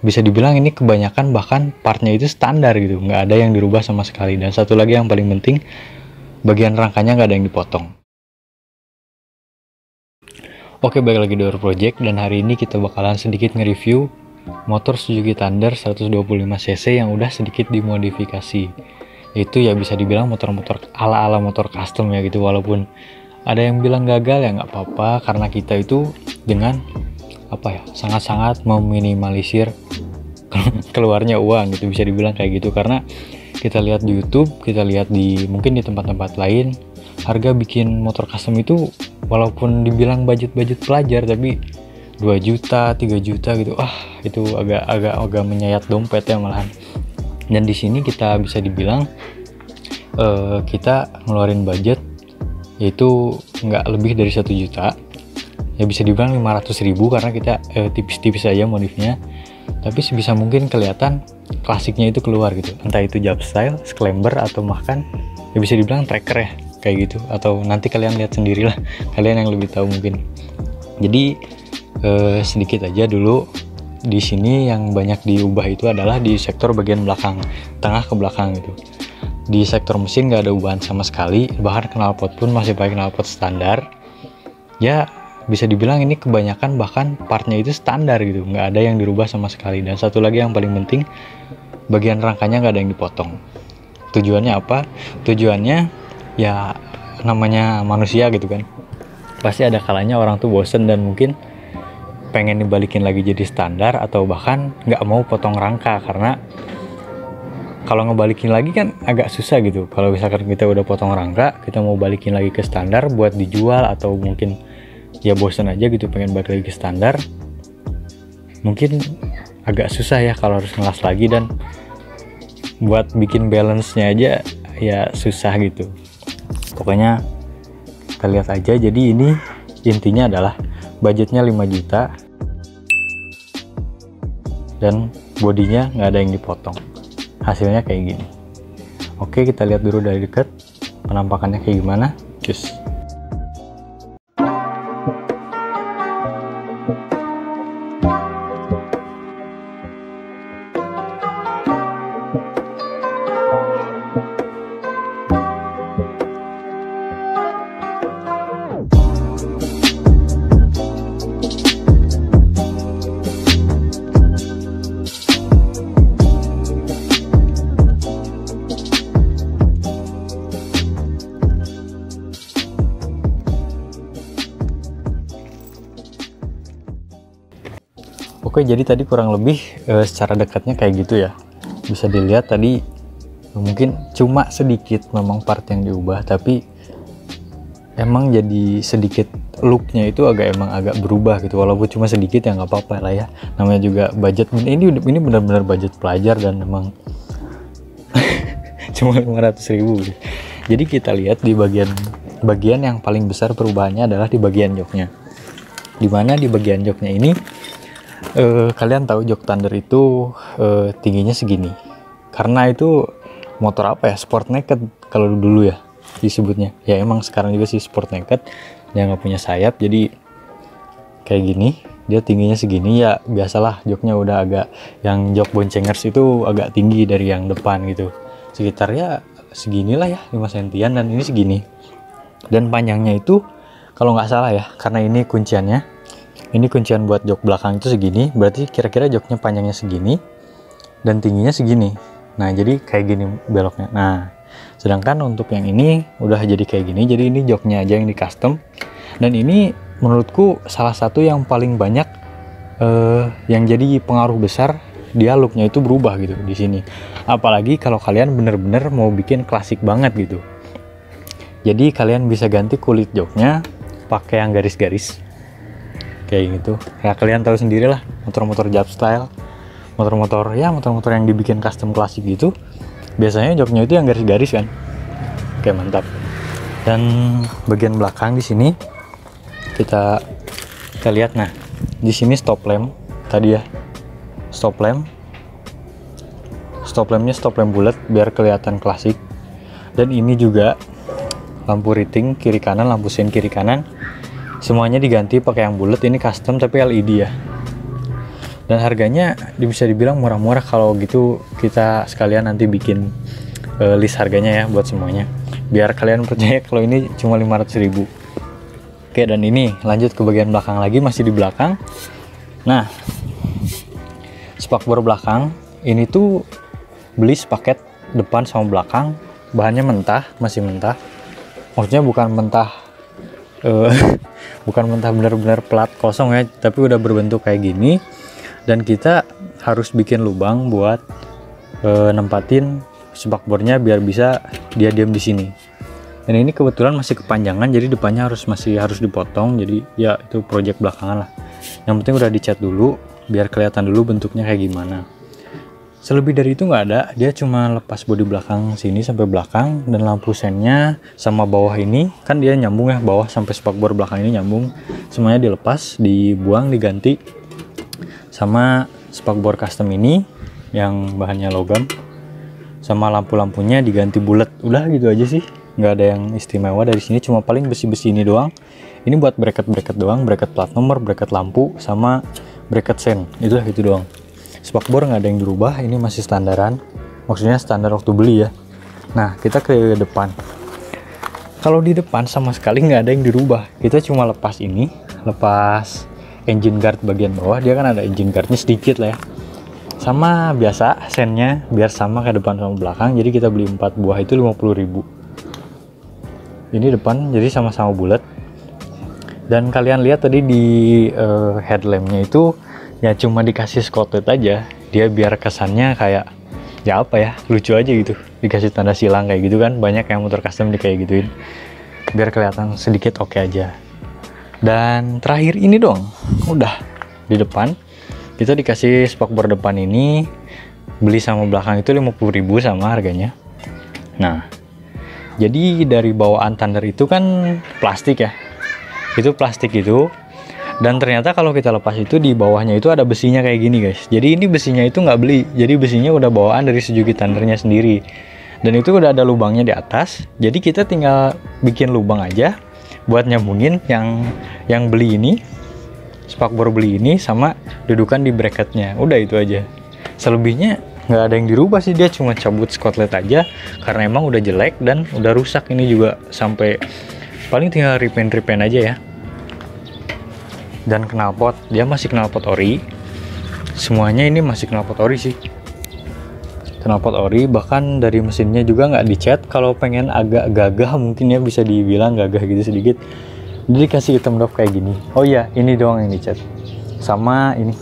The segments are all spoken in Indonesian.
bisa dibilang ini kebanyakan bahkan partnya itu standar gitu, nggak ada yang dirubah sama sekali. Dan satu lagi yang paling penting, bagian rangkanya nggak ada yang dipotong. Oke, balik lagi di Our Project, dan hari ini kita bakalan sedikit nge-review motor Suzuki Thunder 125cc yang udah sedikit dimodifikasi. Itu ya bisa dibilang motor-motor ala-ala motor custom ya gitu, walaupun ada yang bilang gagal ya nggak apa-apa, karena kita itu dengan sangat-sangat meminimalisir keluarnya uang gitu, bisa dibilang kayak gitu. Karena kita lihat di YouTube, kita lihat mungkin di tempat-tempat lain, harga bikin motor custom itu walaupun dibilang budget pelajar, tapi 2 juta 3 juta gitu, itu agak menyayat dompet ya malahan. Dan di sini kita bisa dibilang kita ngeluarin budget yaitu nggak lebih dari 1 juta ya, bisa dibilang 500.000 karena kita tipis-tipis aja modifnya, tapi sebisa mungkin kelihatan klasiknya itu keluar gitu, entah itu jump style, sclamber, atau bahkan ya bisa dibilang tracker ya kayak gitu, atau nanti kalian lihat sendirilah, kalian yang lebih tahu mungkin. Jadi sedikit aja dulu di sini yang banyak diubah itu adalah di sektor bagian belakang, tengah ke belakang gitu. Di sektor mesin nggak ada ubahan sama sekali, bahkan knalpot pun masih pakai knalpot standar ya, bisa dibilang ini kebanyakan bahkan partnya itu standar gitu, nggak ada yang dirubah sama sekali. Dan satu lagi yang paling penting, bagian rangkanya nggak ada yang dipotong. Tujuannya apa? Tujuannya ya namanya manusia gitu kan, pasti ada kalanya orang tuh bosen dan mungkin pengen dibalikin lagi jadi standar, atau bahkan nggak mau potong rangka, karena kalau ngebalikin lagi kan agak susah gitu. Kalau misalkan kita udah potong rangka, kita mau balikin lagi ke standar buat dijual, atau mungkin ya bosen aja gitu pengen balik lagi ke standar, mungkin agak susah ya kalau harus ngelas lagi, dan buat bikin balance-nya aja ya susah gitu. Pokoknya kita lihat aja. Jadi ini intinya adalah budgetnya 5 juta dan bodinya nggak ada yang dipotong, hasilnya kayak gini. Oke, kita lihat dulu dari dekat penampakannya kayak gimana. Cus. Oke, jadi tadi kurang lebih secara dekatnya kayak gitu ya. Bisa dilihat tadi mungkin cuma sedikit memang part yang diubah, tapi emang jadi sedikit looknya itu emang agak berubah gitu. Walaupun cuma sedikit ya nggak apa-apa lah ya. Namanya juga budget. Ini benar-benar budget pelajar dan emang cuma 500.000 gitu. Jadi kita lihat di bagian yang paling besar perubahannya adalah di bagian joknya. Dimana di bagian joknya ini kalian tahu jok Thunder itu tingginya segini, karena itu motor sport naked kalau dulu ya disebutnya. Ya emang sekarang juga sih sport naked, dia nggak punya sayap, jadi kayak gini, dia tingginya segini ya. Biasalah joknya udah agak, yang jok boncengers itu agak tinggi dari yang depan gitu, sekitar ya seginilah ya, 5 sentian, dan ini segini. Dan panjangnya itu kalau nggak salah ya, karena ini kunciannya, ini kuncian buat jok belakang itu segini, berarti kira-kira joknya panjangnya segini dan tingginya segini. Nah, jadi kayak gini beloknya. Nah, sedangkan untuk yang ini udah jadi kayak gini, jadi ini joknya aja yang di custom. Dan ini menurutku salah satu yang paling banyak yang jadi pengaruh besar, dia looknya itu berubah gitu di sini. Apalagi kalau kalian bener-bener mau bikin klasik banget gitu. Jadi kalian bisa ganti kulit joknya pakai yang garis-garis kayak gitu ya. Kalian tahu sendiri lah, motor-motor jump style, motor-motor yang dibikin custom klasik gitu, biasanya joknya itu yang garis-garis kan. Oke, mantap. Dan bagian belakang di sini kita lihat. Nah, di sini stop lamp tadi ya, stop lampnya stop lamp bulat biar kelihatan klasik. Dan ini juga lampu riting kiri kanan, lampu sein kiri kanan, semuanya diganti pakai yang bulat. Ini custom tapi LED ya. dan harganya bisa dibilang murah-murah. Kalau gitu kita sekalian nanti bikin list harganya ya buat semuanya, biar kalian percaya kalau ini cuma 500.000. Oke, dan ini lanjut ke bagian belakang lagi, masih di belakang. Nah, spakbor belakang ini tuh beli sepaket depan sama belakang, bahannya mentah, masih mentah. Maksudnya bukan mentah bukan mentah benar-benar plat kosong ya, tapi udah berbentuk kayak gini. Dan kita harus bikin lubang buat nempatin spakbornya biar bisa dia diam di sini. Dan ini kebetulan masih kepanjangan, jadi depannya masih harus dipotong. Jadi ya itu project belakangan lah. Yang penting udah dicat dulu biar kelihatan dulu bentuknya kayak gimana. Selebih dari itu nggak ada, dia cuma lepas bodi belakang sini sampai belakang, dan lampu sennya sama bawah ini kan dia nyambung ya, bawah sampai spakbor belakang ini nyambung, semuanya dilepas, dibuang, diganti sama spakbor custom ini yang bahannya logam, sama lampu-lampunya diganti bulat. Udah gitu aja sih, nggak ada yang istimewa dari sini, cuma paling besi-besi ini doang. Ini buat bracket doang, bracket plat nomor, bracket lampu, sama bracket sen, itu gitu doang. Spakbor nggak ada yang dirubah, ini masih standaran, maksudnya standar waktu beli ya. Nah, kita ke depan. Kalau di depan sama sekali nggak ada yang dirubah, kita cuma lepas ini, lepas engine guard bagian bawah, dia kan ada engine guardnya sedikit lah ya, sama biasa sennya biar sama kayak depan sama belakang. Jadi kita beli 4 buah itu 50.000. Ini depan jadi sama-sama bulat. Dan kalian lihat tadi di headlampnya itu ya cuma dikasih skotlet aja, dia biar kesannya kayak ya apa ya, lucu aja gitu, dikasih tanda silang kayak gitu kan. Banyak yang motor custom di kayak gituin biar kelihatan sedikit oke aja. Dan terakhir ini dong, udah di depan kita dikasih spakbor depan ini, beli sama belakang itu 50.000 sama harganya. Nah, jadi dari bawaan Thunder itu kan plastik ya, itu plastik itu. Dan ternyata kalau kita lepas itu di bawahnya itu ada besinya kayak gini guys. Jadi ini besinya itu nggak beli, jadi besinya udah bawaan dari Suzuki Thundernya sendiri. Dan itu udah ada lubangnya di atas, jadi kita tinggal bikin lubang aja buat nyambungin yang beli ini, spakbor beli ini sama dudukan di bracketnya. Udah itu aja, selebihnya nggak ada yang dirubah sih, dia cuma cabut skotlet aja karena emang udah jelek dan udah rusak. Ini juga sampai paling tinggal repaint aja ya. Dan knalpot, dia masih knalpot ori, semuanya ini masih knalpot ori sih, knalpot ori. Bahkan dari mesinnya juga nggak dicat. Kalau pengen agak gagah mungkin ya, bisa dibilang gagah gitu sedikit, jadi kasih hitam dop kayak gini. Oh iya, ini doang yang dicat, sama ini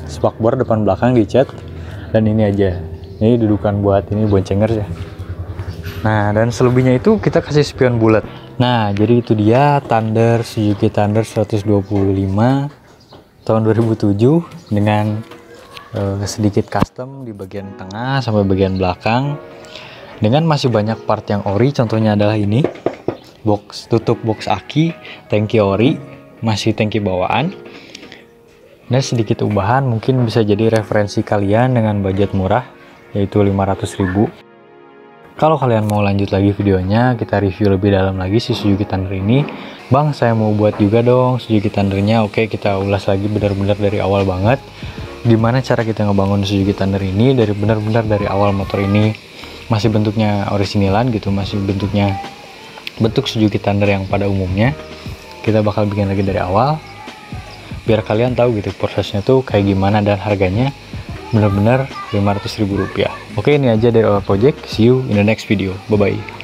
spakbor depan belakang dicat, dan ini aja, ini dudukan buat ini boncengers ya. Nah, dan selebihnya itu kita kasih spion bulat. Nah, jadi itu dia Thunder, Suzuki Thunder 125 tahun 2007 dengan sedikit custom di bagian tengah sampai bagian belakang, dengan masih banyak part yang ori. Contohnya adalah ini, tutup box aki, tangki ori, masih tangki bawaan. Dan sedikit ubahan mungkin bisa jadi referensi kalian dengan budget murah, yaitu 500.000. Kalau kalian mau lanjut lagi videonya, kita review lebih dalam lagi si Suzuki Thunder ini. Bang, saya mau buat juga dong Suzuki Thundernya. Oke, kita ulas lagi benar-benar dari awal banget. Gimana cara kita ngebangun Suzuki Thunder ini dari benar-benar dari awal motor ini masih bentuknya orisinilan gitu, masih bentuk Suzuki Thunder yang pada umumnya. Kita bakal bikin lagi dari awal biar kalian tahu gitu prosesnya tuh kayak gimana, dan harganya benar-benar 500.000 rupiah. Oke, ini aja dari Our Project. See you in the next video. Bye bye.